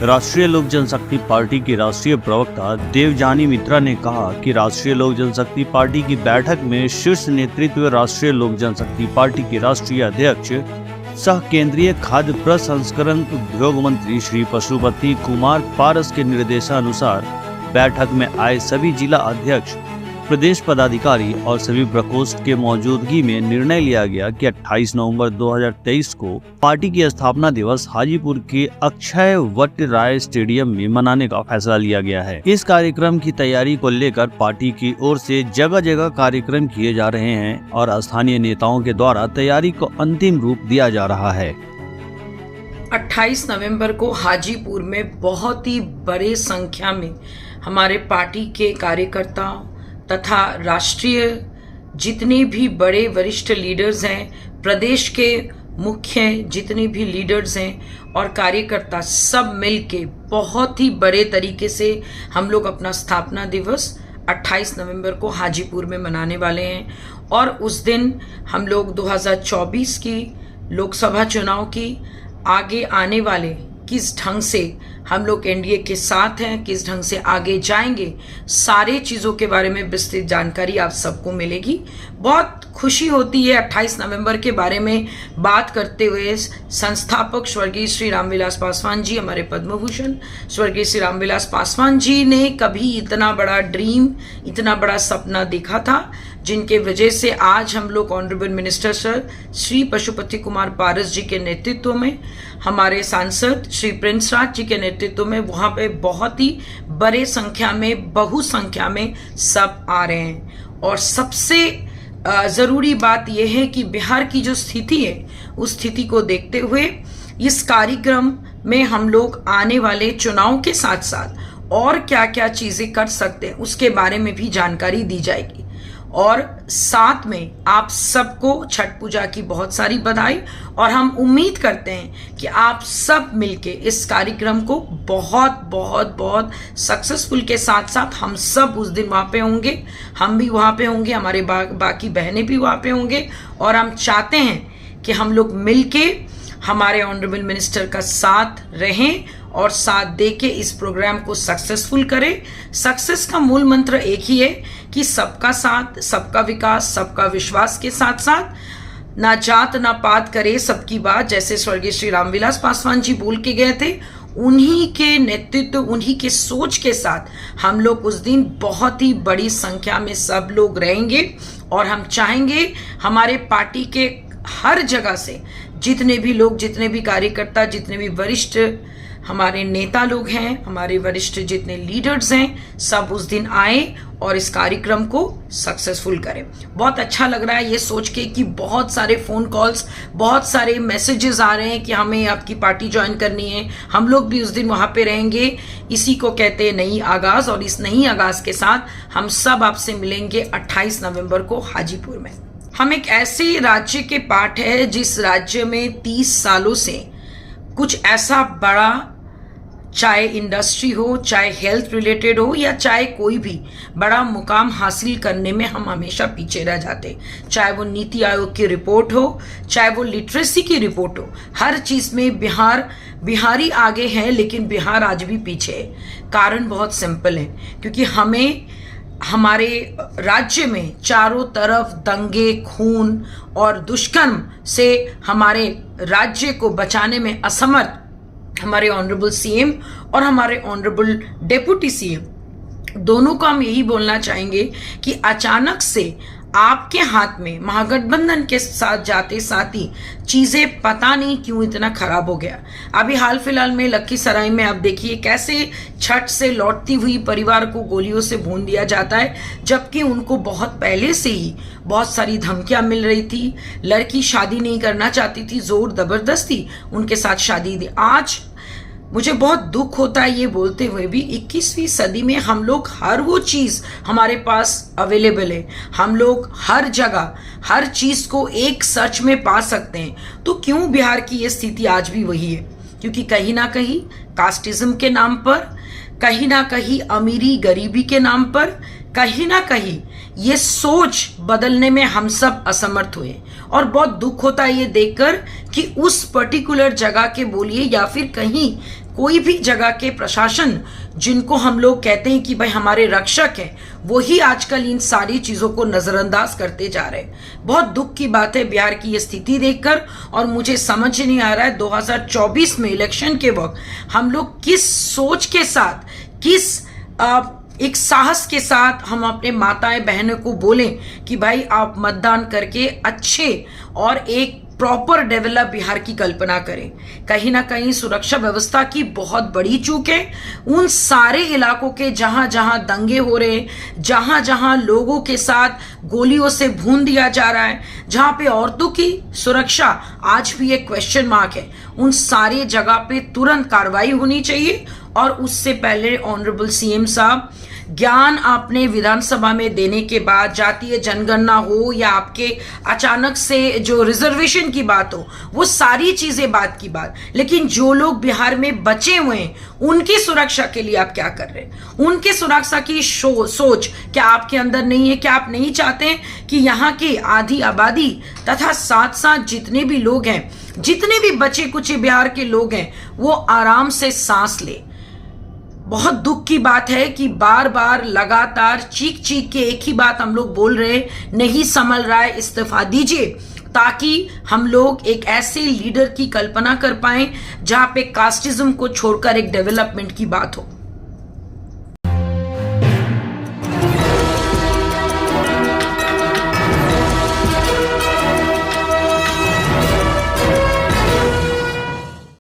राष्ट्रीय लोक जनशक्ति पार्टी की राष्ट्रीय प्रवक्ता देवजानी मित्रा ने कहा कि राष्ट्रीय लोक जनशक्ति पार्टी की बैठक में शीर्ष नेतृत्व राष्ट्रीय लोक जनशक्ति पार्टी के राष्ट्रीय अध्यक्ष सह केंद्रीय खाद्य प्रसंस्करण उद्योग मंत्री श्री पशुपति कुमार पारस के निर्देशानुसार बैठक में आए सभी जिला अध्यक्ष, प्रदेश पदाधिकारी और सभी प्रकोष्ठ के मौजूदगी में निर्णय लिया गया कि 28 नवंबर 2023 को पार्टी की स्थापना दिवस हाजीपुर के अक्षय वट राय स्टेडियम में मनाने का फैसला लिया गया है। इस कार्यक्रम की तैयारी को लेकर पार्टी की ओर से जगह जगह कार्यक्रम किए जा रहे हैं और स्थानीय नेताओं के द्वारा तैयारी को अंतिम रूप दिया जा रहा है। 28 नवंबर को हाजीपुर में बहुत ही बड़े संख्या में हमारे पार्टी के कार्यकर्ता तथा राष्ट्रीय जितने भी बड़े वरिष्ठ लीडर्स हैं, प्रदेश के मुख्य जितने भी लीडर्स हैं और कार्यकर्ता सब मिलके बहुत ही बड़े तरीके से हम लोग अपना स्थापना दिवस 28 नवंबर को हाजीपुर में मनाने वाले हैं। और उस दिन हम लोग 2024 की लोकसभा चुनाव की आगे आने वाले किस ढंग से हम लोग एनडीए के साथ हैं, किस ढंग से आगे जाएंगे, सारे चीज़ों के बारे में विस्तृत जानकारी आप सबको मिलेगी। बहुत खुशी होती है 28 नवंबर के बारे में बात करते हुए। संस्थापक स्वर्गीय श्री रामविलास पासवान जी, हमारे पद्म भूषण स्वर्गीय श्री रामविलास पासवान जी ने कभी इतना बड़ा ड्रीम, इतना बड़ा सपना देखा था, जिनके वजह से आज हम लोग honourable minister sir Shri Pashupati Kumar Paras ji के नेतृत्व में, हमारे सांसद श्री प्रिंस राज जी के नेतृत्व में वहाँ पे बहुत ही बड़े संख्या में, बहु संख्या में सब आ रहे हैं। और सबसे ज़रूरी बात यह है कि बिहार की जो स्थिति है, उस स्थिति को देखते हुए इस कार्यक्रम में हम लोग आने वाले चुनाव के साथ साथ और क्या क्या चीज़ें कर सकते हैं उसके बारे में भी जानकारी दी जाएगी। और साथ में आप सबको छठ पूजा की बहुत सारी बधाई, और हम उम्मीद करते हैं कि आप सब मिलके इस कार्यक्रम को बहुत बहुत बहुत सक्सेसफुल के साथ साथ हम सब उस दिन वहाँ पे होंगे, हम भी वहाँ पे होंगे, हमारे बाकी बहनें भी वहाँ पे होंगे। और हम चाहते हैं कि हम लोग मिलके हमारे ऑनरेबल मिनिस्टर का साथ रहें और साथ दे के इस प्रोग्राम को सक्सेसफुल करें। सक्सेस का मूल मंत्र एक ही है कि सबका साथ, सबका विकास, सबका विश्वास के साथ साथ ना जात ना पात करे सबकी बात, जैसे स्वर्गीय श्री रामविलास पासवान जी बोल के गए थे। उन्हीं के नेतृत्व, उन्हीं के सोच के साथ हम लोग उस दिन बहुत ही बड़ी संख्या में सब लोग रहेंगे। और हम चाहेंगे हमारे पार्टी के हर जगह से जितने भी लोग, जितने भी कार्यकर्ता, जितने भी वरिष्ठ हमारे नेता लोग हैं, हमारे वरिष्ठ जितने लीडर्स हैं, सब उस दिन आए और इस कार्यक्रम को सक्सेसफुल करें। बहुत अच्छा लग रहा है ये सोच के कि बहुत सारे फ़ोन कॉल्स, बहुत सारे मैसेजेस आ रहे हैं कि हमें आपकी पार्टी ज्वाइन करनी है, हम लोग भी उस दिन वहाँ पे रहेंगे। इसी को कहते हैं नई आगाज़, और इस नई आगाज़ के साथ हम सब आपसे मिलेंगे 28 नवंबर को हाजीपुर में। हम एक ऐसे राज्य के पार्ट है जिस राज्य में 30 सालों से कुछ ऐसा बड़ा, चाहे इंडस्ट्री हो, चाहे हेल्थ रिलेटेड हो, या चाहे कोई भी बड़ा मुकाम हासिल करने में हम हमेशा पीछे रह जाते। चाहे वो नीति आयोग की रिपोर्ट हो, चाहे वो लिटरेसी की रिपोर्ट हो, हर चीज़ में बिहारी आगे है, लेकिन बिहार आज भी पीछे है। कारण बहुत सिंपल है, क्योंकि हमें हमारे राज्य में चारों तरफ दंगे, खून और दुष्कर्म से हमारे राज्य को बचाने में असमर्थ हमारे ऑनरेबल सीएम और हमारे ऑनरेबल डेप्यूटी सीएम दोनों को हम यही बोलना चाहेंगे कि अचानक से आपके हाथ में महागठबंधन के साथ जाते साथ ही चीज़ें पता नहीं क्यों इतना खराब हो गया। अभी हाल फिलहाल में लखीसराय में आप देखिए कैसे छठ से लौटती हुई परिवार को गोलियों से भून दिया जाता है, जबकि उनको बहुत पहले से ही बहुत सारी धमकियां मिल रही थी। लड़की शादी नहीं करना चाहती थी, जोर जबरदस्ती उनके साथ शादी दी। आज मुझे बहुत दुख होता है ये बोलते हुए भी, 21वीं सदी में हम लोग हर वो चीज़ हमारे पास अवेलेबल है, हम लोग हर जगह हर चीज़ को एक सर्च में पा सकते हैं। तो क्यों बिहार की ये स्थिति आज भी वही है? क्योंकि कहीं ना कहीं कास्टिज्म के नाम पर, कहीं ना कहीं अमीरी गरीबी के नाम पर, कहीं ना कहीं ये सोच बदलने में हम सब असमर्थ हुए और बहुत दुख होता है ये देखकर कि उस पर्टिकुलर जगह के बोलिए या फिर कहीं कोई भी जगह के प्रशासन जिनको हम लोग कहते हैं कि भाई हमारे रक्षक हैं, वही आजकल इन सारी चीज़ों को नज़रअंदाज करते जा रहे हैं। बहुत दुख की बात है बिहार की ये स्थिति देखकर, और मुझे समझ नहीं आ रहा है 2024 में इलेक्शन के वक्त हम लोग किस सोच के साथ, किस एक साहस के साथ हम अपने माताएं बहनों को बोलें कि भाई आप मतदान करके अच्छे और एक प्रॉपर डेवलप बिहार की कल्पना करें। कहीं ना कहीं सुरक्षा व्यवस्था की बहुत बड़ी चूक है। उन सारे इलाकों के जहां जहां दंगे हो रहे हैं, जहां जहां लोगों के साथ गोलियों से भून दिया जा रहा है, जहां पे औरतों की सुरक्षा आज भी एक क्वेश्चन मार्क है, उन सारी जगह पे तुरंत कार्रवाई होनी चाहिए। और उससे पहले ऑनरेबल सीएम साहब, ज्ञान आपने विधानसभा में देने के बाद, जातीय जनगणना हो या आपके अचानक से जो रिजर्वेशन की बात हो, वो सारी चीजें बात की बात, लेकिन जो लोग बिहार में बचे हुए हैं उनकी सुरक्षा के लिए आप क्या कर रहे हैं? उनकी सुरक्षा की सोच क्या आपके अंदर नहीं है? क्या आप नहीं चाहते कि यहाँ की आधी आबादी तथा साथ साथ जितने भी लोग हैं, जितने भी बचे कुछ बिहार के लोग हैं, वो आराम से सांस ले? बहुत दुख की बात है कि बार बार लगातार चीख चीख के एक ही बात हम लोग बोल रहे हैं, नहीं संभल रहा है, इस्तीफा दीजिए, ताकि हम लोग एक ऐसे लीडर की कल्पना कर पाएं जहां पे कास्टिज्म को छोड़कर एक डेवलपमेंट की बात हो।